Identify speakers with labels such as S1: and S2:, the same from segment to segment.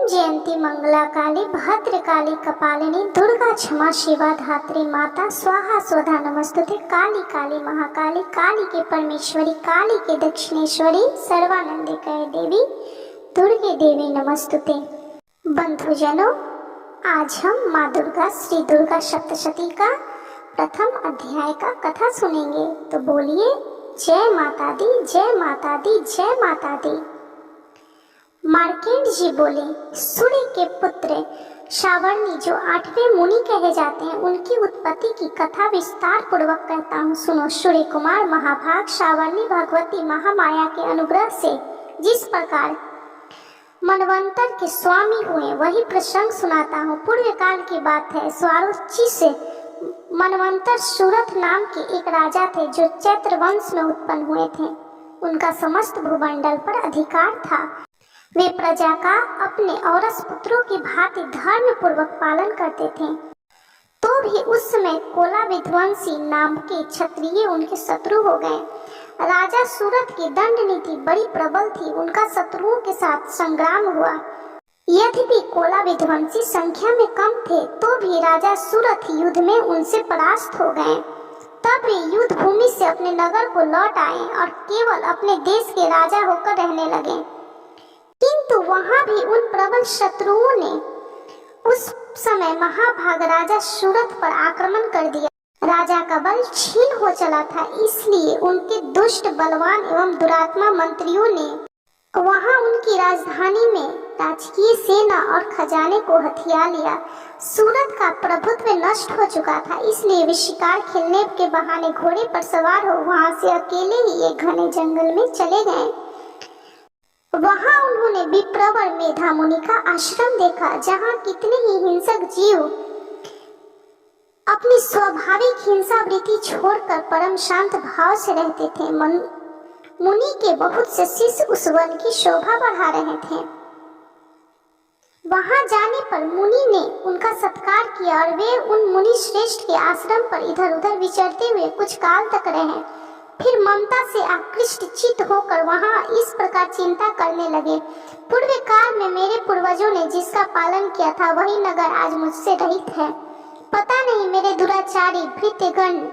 S1: जयंती मंगला काली भद्रकाली कपालिनी दुर्गा क्षमा शिवा धात्री माता स्वाहा स्वधा नमस्तुते। काली काली महाकाली काली के परमेश्वरी काली के दक्षिणेश्वरी सर्वानंदिकाय देवी दुर्गे देवी नमस्तुते। बंधुजनों, आज हम माँ दुर्गा श्री दुर्गा सप्तशती का प्रथम अध्याय का कथा सुनेंगे। तो बोलिए जय माता दी, जय माता दी, जय माता दी। मार्केंड जी बोले, सूर्य के पुत्र सावर्णी जो 8वें मुनि कहे जाते हैं, उनकी उत्पत्ति की कथा विस्तार पूर्वक कहता हूँ, सुनो। सूर्य कुमार महाभाग सावर्णी भगवती महामाया के अनुग्रह से जिस प्रकार मनवंतर के स्वामी हुए वही प्रसंग सुनाता हूँ। पूर्व काल की बात है। स्वारोची से मनवंतर सूरथ नाम के एक राजा थे जो चैत्र वंश में उत्पन्न हुए थे। उनका समस्त भूमंडल पर अधिकार था। वे प्रजा का अपने औरस पुत्रों की भांति धर्म पूर्वक पालन करते थे। तो भी उस समय कोला विध्वंसी नाम के क्षत्रिय उनके शत्रु हो गए। राजा सूरथ की दंड नीति बड़ी प्रबल थी। उनका शत्रुओं के साथ संग्राम हुआ। यद्यपि कोला विध्वंसी संख्या में कम थे, तो भी राजा सूरथ युद्ध में उनसे परास्त हो गए। तब वे युद्ध भूमि से अपने नगर को लौट आए और केवल अपने देश के राजा होकर रहने लगे। किंतु वहां भी उन प्रबल शत्रुओं ने उस समय महाभाग राजा सूरथ पर आक्रमण कर दिया। राजा का बल क्षीण हो चला था, इसलिए उनके दुष्ट बलवान एवं दुरात्मा मंत्रियों ने वहां उनकी राजधानी में राजकीय सेना और खजाने को हथिया लिया। सूरत का प्रभुत्व नष्ट हो चुका था, इसलिए वे शिकार खेलने के बहाने घोड़े पर सवार हो वहां से अकेले ही एक घने जंगल में चले गए। वहां उन्होंने विप्रवर मेधा मुनि का आश्रम देखा, जहां कितने ही हिंसक जीव अपनी स्वाभाविक हिंसा वृत्ति छोड़कर परम शांत भाव से रहते थे। मुनि के बहुत से शिष्य उस वन की शोभा बढ़ा रहे थे। वहां जाने पर मुनि ने उनका सत्कार किया और वे उन मुनि श्रेष्ठ के आश्रम पर इधर उधर विचरते हुए कुछ काल तक रहे। फिर ममता से आकृष्ट चित्त होकर वहां इस प्रकार चिंता करने लगे, पूर्व काल में मेरे पूर्वजों ने जिसका पालन किया था वही नगर आज मुझसे रहित है। पता नहीं मेरे दुराचारी भृत्यगण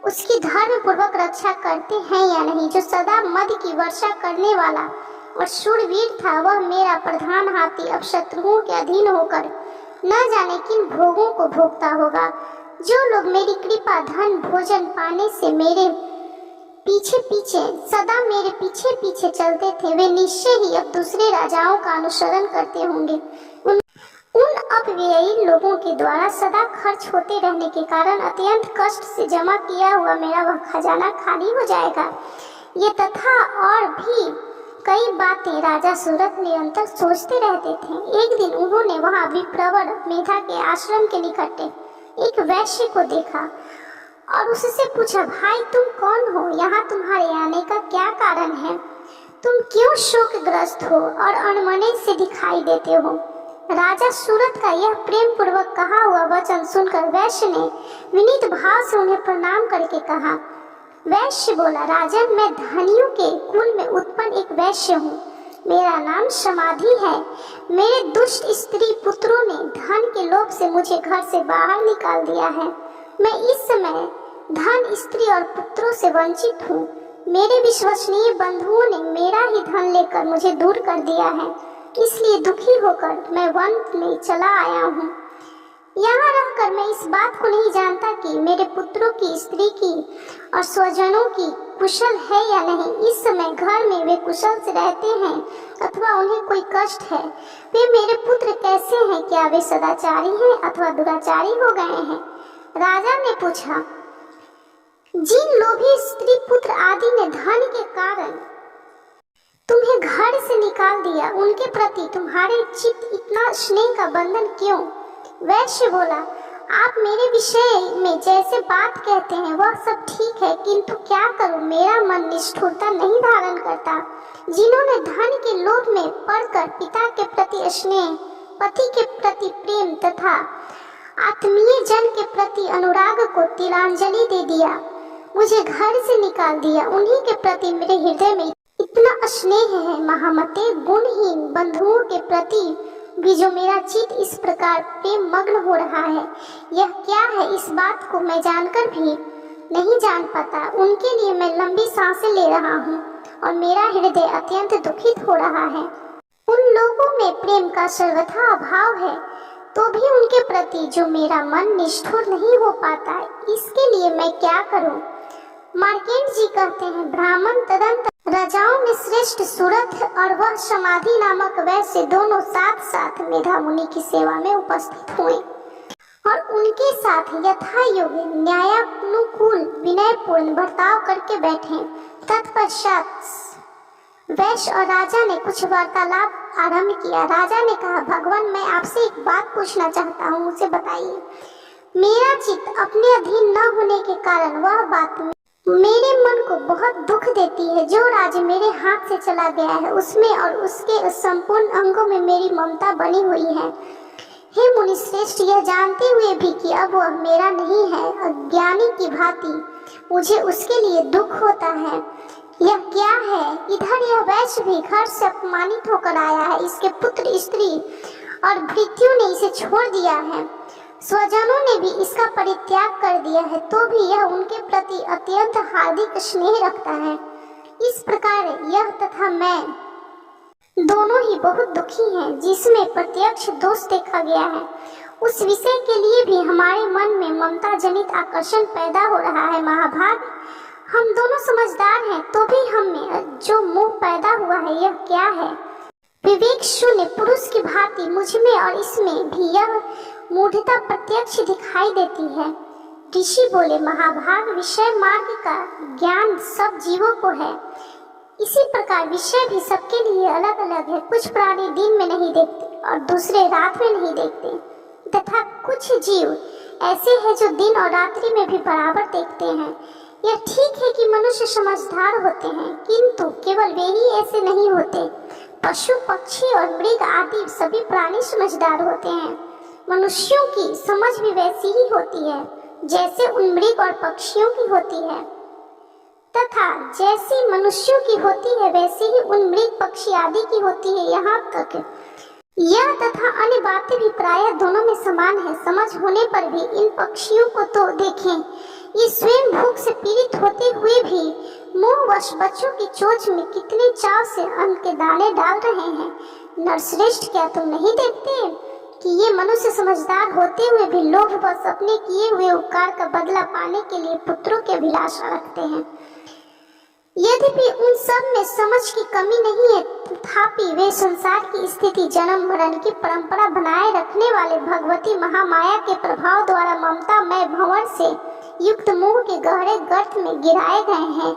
S1: उसकी धर्म पूर्वक रक्षा करते हैं या नहीं। जो सदा मद की वर्षा करने वाला और शूरवीर था, वह मेरा प्रधान हाथी अब शत्रुओं के अधीन होकर न जाने किन भोगों को भोगता होगा। जो लोग मेरी कृपा धन भोजन पाने से मेरे सदा मेरे पीछे पीछे चलते थे, वे निश्चय ही अब दूसरे राजाओं का अनुसरण करते होंगे। उन अपव्ययी लोगों के द्वारा सदा खर्च होते रहने के कारण अत्यंत कष्ट से जमा किया हुआ मेरा वह खजाना खाली हो जाएगा। ये तथा और भी कई बातें राजा सूरथ निरंतर सोचते रहते थे। एक दिन उन्होंने वहां विप्रवर मेधा के आश्रम के निकट एक वैश्य को देखा और उससे पूछा, भाई तुम कौन हो? यहाँ तुम्हारे आने का क्या कारण है? तुम क्यों शोकग्रस्त हो और अनमने से दिखाई देते हो? राजा सूरथ का यह प्रेम पूर्वक कहा हुआ वचन सुनकर वैश्य ने विनीत भाव से उन्हें प्रणाम करके कहा। वैश्य बोला, राजन, मैं धनियों के कुल में उत्पन्न एक वैश्य हूँ। मेरा नाम समाधि है। मेरे दुष्ट स्त्री पुत्रों ने धन के लोभ से मुझे घर से बाहर निकाल दिया है। मैं इस समय धन, स्त्री और पुत्रों से वंचित हूँ। मेरे विश्वसनीय बंधुओं ने मेरा ही धन लेकर मुझे दूर कर दिया है, इसलिए दुखी होकर मैं वन में चला आया हूँ। यहाँ रहकर मैं इस बात को नहीं जानता कि मेरे पुत्रों की, स्त्री की और स्वजनों की कुशल है या नहीं। इस समय घर में वे कुशल से रहते हैं अथवा उन्हें कोई कष्ट है। वे मेरे पुत्र कैसे हैं? क्या वे सदाचारी हैं अथवा दुराचारी हो गए हैं? राजा ने पूछा, जिन लोभी स्त्री पुत्र आदि ने धन के कारण तुम्हें घर से निकाल दिया, उनके प्रति तुम्हारे चित्त इतना स्नेह का बंधन क्यों? वैश्य बोला, आप मेरे विषय में जैसे बात कहते हैं वह सब ठीक है, किंतु क्या करूं, मेरा मन निष्ठुरता नहीं धारण करता। जिन्होंने धन के लोभ में पड़कर पिता के प्रति स्नेह, पति के प्रति प्रेम तथा आत्मीय जन के प्रति अनुराग को तिलांजलि दे दिया, मुझे घर से निकाल दिया, उन्हीं के प्रति मेरे हृदय में इतना स्नेह है। महामते, गुणहीन बंधुओं के प्रति भी जो मेरा चित्त इस प्रकार प्रेम मग्न हो रहा है, यह क्या है, इस बात को मैं जानकर भी नहीं जान पाता। उनके लिए मैं लंबी सांसें ले रहा हूँ और मेरा हृदय अत्यंत दुखित हो रहा है। उन लोगों में प्रेम का सर्वथा अभाव है, तो भी उनके प्रति जो मेरा मन निष्ठुर नहीं हो पाता, इसके लिए मैं क्या करूं? मार्केंड जी कहते हैं, ब्राह्मण तदंतर राजाओं में श्रेष्ठ सुरथ और वह समाधि नामक वैश्य दोनों साथ साथ मेधा मुनि की सेवा में उपस्थित हुए और उनके साथ यथा योग्य न्यायानुकूल विनयपूर्ण बर्ताव करके बैठे। तत्पश्चात वैश्य और राजा ने कुछ वार्तालाप आरंभ किया। राजा ने कहा, भगवान, मैं आपसे एक बात पूछना चाहता हूँ, मुझे बताइए। मेरा चित्त अपने अधीन न होने के कारण वह बात मेरे मन को बहुत दुख देती है। जो राज्य मेरे हाथ से चला गया है, उसमें और उसके संपूर्ण अंगों में मेरी ममता बनी हुई है। हे मुनि श्रेष्ठ, यह जानते हुए भी कि अब वह मेरा नहीं है, अज्ञानी की भांति मुझे उसके लिए दुख होता है। यह क्या है? इधर यह वैश्य भी घर से अपमानित होकर आया है, इसके पुत्र स्त्री और भृत्यों ने इसे छोड़ दिया है, स्वजनों ने भी इसका परित्याग कर दिया है, तो भी यह उनके प्रति अत्यंत हार्दिक स्नेह रखता है। इस प्रकार यह तथा मैं दोनों ही बहुत दुखी हैं, जिसमें प्रत्यक्ष दोष देखा गया है। उस विषय के लिए भी हमारे मन में ममता जनित आकर्षण पैदा हो रहा है। महाभाग, हम दोनों समझदार हैं, तो भी हमें जो मोह पैदा हुआ है, यह क्या है? विवेक शून्य पुरुष की भांति मुझ में और इसमें भी यह मूढ़ता प्रत्यक्ष दिखाई देती है। ऋषि बोले, महाभाग, विषय मार्ग का ज्ञान सब जीवों को है, इसी प्रकार विषय भी सबके लिए अलग अलग है। कुछ प्राणी दिन में नहीं देखते और दूसरे रात में नहीं देखते, तथा कुछ जीव ऐसे हैं जो दिन और रात्रि में भी बराबर देखते हैं। यह ठीक है कि मनुष्य समझदार होते हैं, किंतु केवल वे ही ऐसे नहीं होते। पशु, पक्षी और मृग आदि सभी प्राणी समझदार होते हैं। मनुष्यों की समझ भी वैसी ही होती है जैसे उन मृग और पक्षियों की होती है, तथा जैसी मनुष्यों की होती है वैसे ही उन मृग पक्षी आदि की होती है। यहाँ तक यह तथा अन्य बातें भी प्रायः दोनों में समान है। समझ होने पर भी इन पक्षियों को तो देखें, ये स्वयं भूख से पीड़ित होते हुए भी मोहवश बच्चों की चोंच में कितने चाव से अन्न के दाने डाल रहे हैं। नरश्रेष्ठ, क्या तुम नहीं देखते कि ये मनुष्य समझदार होते हुए भी लोभ बस अपने किए हुए उपकार का बदला पाने के लिए पुत्रों के अभिलाषा रखते हैं? यद्यपि उन सब में समझ की कमी नहीं है, तथापि वे संसार की स्थिति, जन्म मरण की परंपरा बनाए रखने वाले भगवती महामाया के प्रभाव द्वारा ममता में भंवर से युक्त मोह के गहरे गर्त में गिराए गए हैं।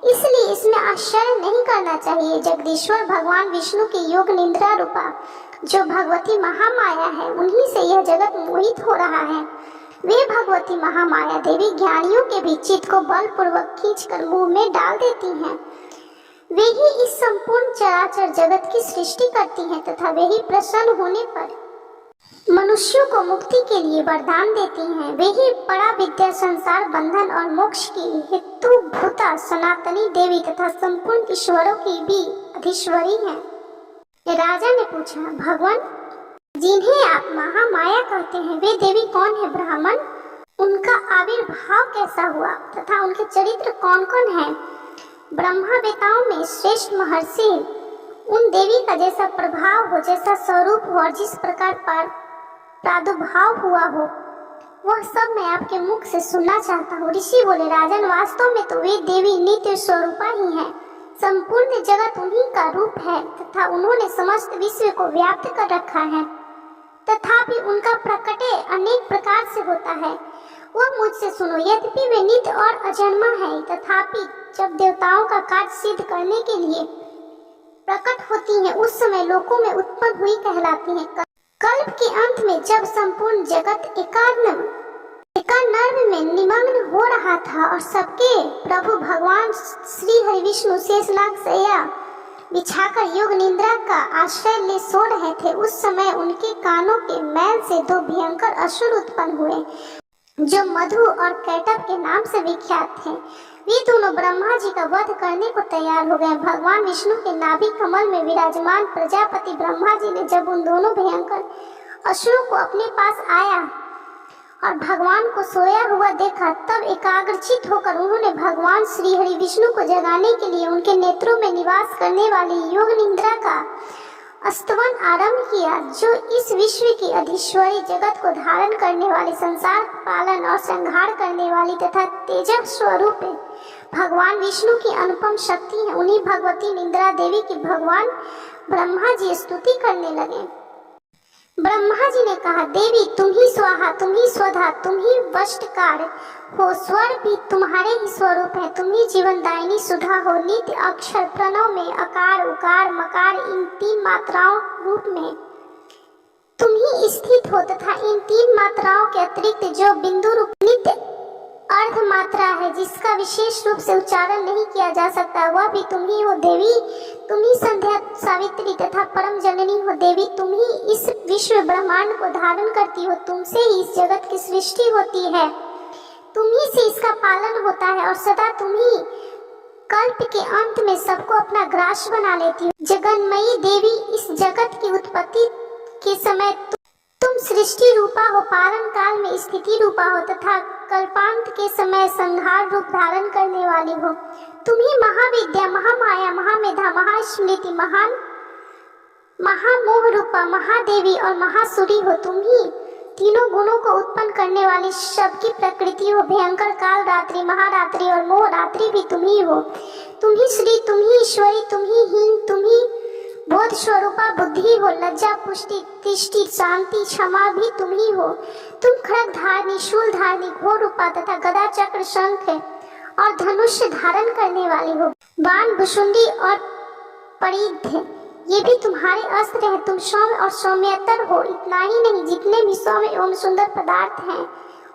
S1: इसलिए इसमें आश्चर्य नहीं करना चाहिए। जगदीश्वर भगवान विष्णु की योग निद्रा रूपा जो भगवती महामाया है, उन्हीं से यह जगत मोहित हो रहा है। वे भगवती महामाया देवी ज्ञानियों के भी चित्त को बलपूर्वक खींचकर मुंह में डाल देती हैं। वे ही इस संपूर्ण चराचर जगत की सृष्टि करती हैं, तथा वे ही प्रसन्न होने पर मनुष्यों को मुक्ति के लिए वरदान देती हैं। वे ही परा विद्या, संसार बंधन और मोक्ष की हेतु भूता सनातनी देवी तथा संपूर्ण ईश्वरों की भी अधीश्वरी हैं। राजा ने पूछा, भगवान, जिन्हें आप महामाया कहते हैं, वे देवी कौन है? ब्राह्मण, उनका आविर्भाव कैसा हुआ तथा उनके चरित्र कौन कौन हैं? ब्रह्मवेताओं में श्रेष्ठ महर्षि उन देवी का जैसा प्रभाव हो, जैसा स्वरूप हो और जिस प्रकार प्रादुर्भाव हुआ हो, वह सब मैं आपके मुख से सुनना चाहता हूँ। ऋषि बोले, राजन, वास्तव में तो वे देवी नित्य स्वरूपा ही हैं। संपूर्ण जगत उन्हीं का रूप है तथा उन्होंने समस्त विश्व को व्याप्त कर रखा है, तथापि उनका प्रकटे अनेक प्रकार से होता है। वह मुझसे सुनो, यद्यपि वे नित्य और अजन्मा है, तथापि जब देवताओं का कार्य सिद्ध करने के लिए प्रकट होती हैं, उस समय लोकों में उत्पन्न हुई कहलाती हैं। कल्प के अंत में जब संपूर्ण जगत एकानर्व में निमग्न हो रहा था और सबके प्रभु भगवान श्री हरि विष्णु शेषनाग शैया बिछाकर योग निद्रा का आश्रय ले सो रहे थे, उस समय उनके कानों के मैल से दो भयंकर असुर उत्पन्न हुए, जो मधु और कैटभ के नाम से विख्यात थे। वे दोनों ब्रह्मा जी का वध करने को तैयार हो गए। भगवान विष्णु के नाभि कमल में विराजमान प्रजापति ब्रह्मा जी ने जब उन दोनों भयंकर असुरों को अपने पास आया और भगवान को सोया हुआ देखा, तब एकाग्रचित होकर उन्होंने भगवान श्री हरि विष्णु को जगाने के लिए उनके नेत्रों में निवास करने वाली योग निद्रा का स्तवन आरंभ किया, जो इस विश्व की अधीश्वरी, जगत को धारण करने वाली, संसार पालन और संहार करने वाली तथा तेजः स्वरूप है। भगवान विष्णु की अनुपम शक्ति है। उन्हीं भगवती निद्रा देवी की भगवान ब्रह्मा जी स्तुति करने लगे। ब्रह्मा जी ने कहा, देवी तुम ही स्वाहा, तुम ही स्वधा, तुम ही वष्टकार हो, स्वर भी तुम्हारे ही स्वरूप है, तुम ही जीवनदायिनी सुधा हो। नित्य अक्षर प्रणव में अकार उकार मकार इन 3 मात्राओं रूप में तुम ही स्थित हो तथा इन 3 मात्राओं के अतिरिक्त जो बिंदु रूप नित्य अर्ध मात्रा है, जिसका विशेष रूप से उच्चारण नहीं किया जा सकता, वह भी तुम ही हो। देवी तुम ही संध्या सावित्री तथा परम जननी हो। देवी तुम ही इस विश्व ब्रह्मांड को धारण करती हो, तुमसे ही इस जगत की सृष्टि होती है, तुम ही से इसका पालन होता है और सदा तुम ही कल्प के अंत में सबको अपना ग्रास बना लेती हो। जगन्मयी देवी, इस जगत की उत्पत्ति के समय तुम सृष्टि रूपा हो, पालन काल में स्थिति रूपा हो तथा कल्पांत के समय संहार रूप धारण करने वाली हो। तुम ही महाविद्या, महामाया, महामेधा, महास्मृति, महान महामोह रूपा, महादेवी और महासुरी हो। तुम ही तीनों गुणों को उत्पन्न करने वाली सबकी प्रकृति हो। भयंकर काल रात्रि, महारात्रि और मोह रात्रि भी तुम ही हो। तुम ही श्री, तुम ही ईश्वरी, तुम ही हीन, तुम ही बोध स्वरूपा बुद्धि हो। लज्जा, पुष्टि, तिष्टि, शांति, क्षमा भी तुम ही हो। तुम खड़ग धारणी, शूल धारणी, घोर रूपा तथा गदा, चक्र, शंख और धनुष धारण करने वाली हो। बाण, भुशुंडी और परिध ये भी तुम्हारे अस्त्र है। तुम सौम्य और सौम्यतर हो। इतना ही नहीं, जितने भी सौम्य एवं सुंदर पदार्थ हैं,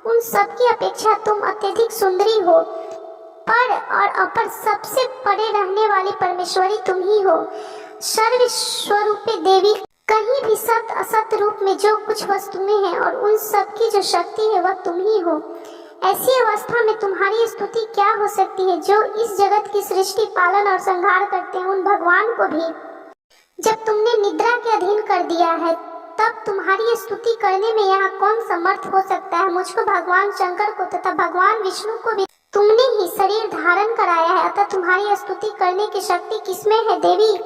S1: उन सब की अपेक्षा तुम अत्यधिक सुंदरी हो। पर और अपर सबसे परे रहने वाली परमेश्वरी तुम ही हो। सर्व स्वरूपे देवी, कहीं भी सत्य असत्य रूप में जो कुछ वस्तुएं हैं और उन सब की जो शक्ति है वह तुम ही हो। ऐसी अवस्था में तुम्हारी स्तुति क्या हो सकती है, जो इस जगत की सृष्टि, पालन और संहार करते हैं। उन भगवान को भी जब तुमने निद्रा के अधीन कर दिया है, तब तुम्हारी स्तुति करने में यहाँ कौन समर्थ हो सकता है। मुझको, भगवान शंकर को तथा भगवान विष्णु को भी तुमने ही शरीर धारण कराया है, अतः तुम्हारी स्तुति करने की शक्ति किसमें है। देवी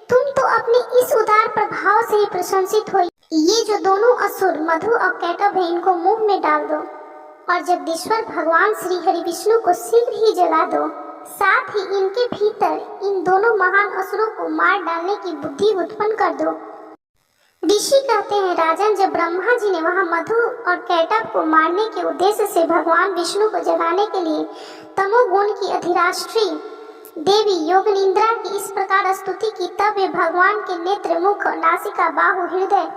S1: तुम तो अपने इस उदार प्रभाव से ही प्रशंसित हो। ये जो दोनों असुर मधु और कैटभ है, इनको मुंह में डाल दो और जगदीश्वर भगवान श्री हरि विष्णु को शीघ्र ही जला दो। साथ ही इनके भीतर इन दोनों महान असुरों को मार डालने की बुद्धि उत्पन्न कर दो। ऋषि कहते हैं, राजन, जब ब्रह्मा जी ने वहां मधु और कैटभ को मारने के उद्देश्य से भगवान विष्णु को जगाने के लिए तमोगुण की अधिराष्ट्री देवी योग निद्रा की इस प्रकार स्तुति की, तब वे भगवान के नेत्र, मुख, नासिका, बाहु, हृदय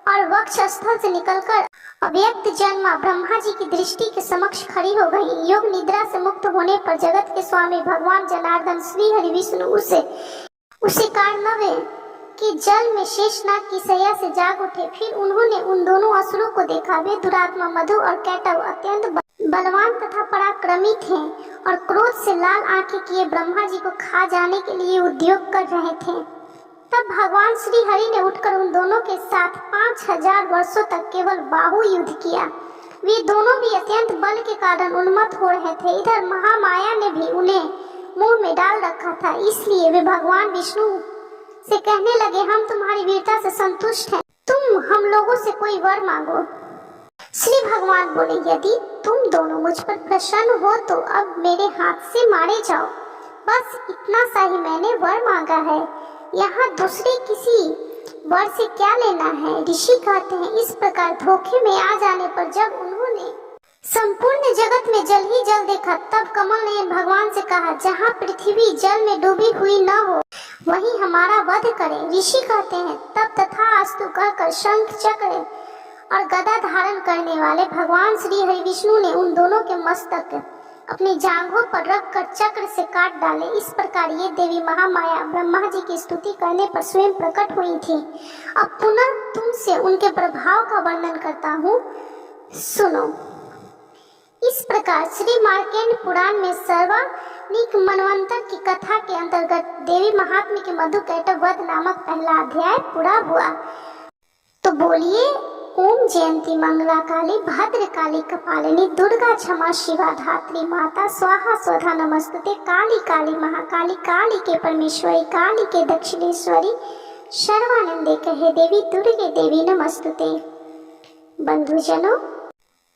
S1: और वक्ष स्थल से निकलकर अव्यक्त जन्मा ब्रह्मा जी की दृष्टि के समक्ष खड़ी हो गई। योग निद्रा से मुक्त होने पर जगत के स्वामी भगवान जनार्दन श्री हरि विष्णु उसे कार्णवे के जल में शेषनाग की सैया से जाग उठे। फिर उन्होंने उन दोनों असुरों को देखा। वे दुरात्मा मधु और कैटभ अत्यंत बलवान तथा पराक्रमी थे और क्रोध से लाल आंखें किए ब्रह्मा जी को खा जाने के लिए उद्योग कर रहे थे। तब भगवान श्री हरि ने उठकर उन दोनों के साथ 5000 वर्षों तक केवल बाहु युद्ध किया। वे दोनों भी अत्यंत बल के कारण उन्मत्त हो रहे थे। इधर महामाया ने भी उन्हें मुंह में डाल रखा था, इसलिए वे भगवान विष्णु से कहने लगे, हम तुम्हारी वीरता से संतुष्ट हैं, तुम हम लोगों से कोई वर मांगो। श्री भगवान बोले, यदि तुम दोनों मुझ पर प्रसन्न हो तो अब मेरे हाथ से मारे जाओ। बस इतना सा ही मैंने वर मांगा है, यहाँ दूसरे किसी वर से क्या लेना है। ऋषि कहते हैं, इस प्रकार धोखे में आ जाने पर जब उन्होंने संपूर्ण जगत में जल ही जल देखा, तब कमल ने भगवान से कहा, जहाँ पृथ्वी जल में डूबी हुई न हो वहीं हमारा वध करे। ऋषि कहते हैं, तब तथास्तु कहकर शंख, चक्र और गदा धारण करने वाले भगवान श्री हरि विष्णु ने उन दोनों के मस्तक अपनी जांघों पर रखकर चक्र से काट डाले। इस प्रकार ये देवी महामाया ब्रह्मा जी की स्तुति करने पर स्वयं प्रकट हुई थी। अब पुनः तुमसे उनके प्रभाव का वर्णन करता हूँ, सुनो। इस प्रकार श्री मार्कंड पुराण में सर्वानिक मनवंतर की कथा के अंतर्गत देवी महात्म्य के मधुकैटभ वध नामक पहला अध्याय पूरा हुआ। तो बोलिए ओम जयंती मंगला काली भद्र काली कपालिनी दुर्गा क्षमा शिवा धात्री माता स्वाहा स्वधा नमस्तुते काली काली महाकाली काली के परमेश्वरी काली के दक्षिणेश्वरी सर्वानंदे कहे देवी दुर्गे देवी नमस्तुते। बंधुजनों,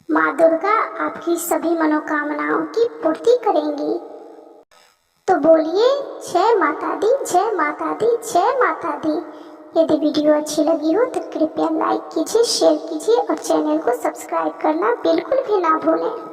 S1: माँ दुर्गा आपकी सभी मनोकामनाओं की पूर्ति करेंगी। तो बोलिए जय माता दी, जय माता दी, जय माता दी। यदि वीडियो अच्छी लगी हो तो कृपया लाइक कीजिए, शेयर कीजिए और चैनल को सब्सक्राइब करना बिल्कुल भी ना भूलें।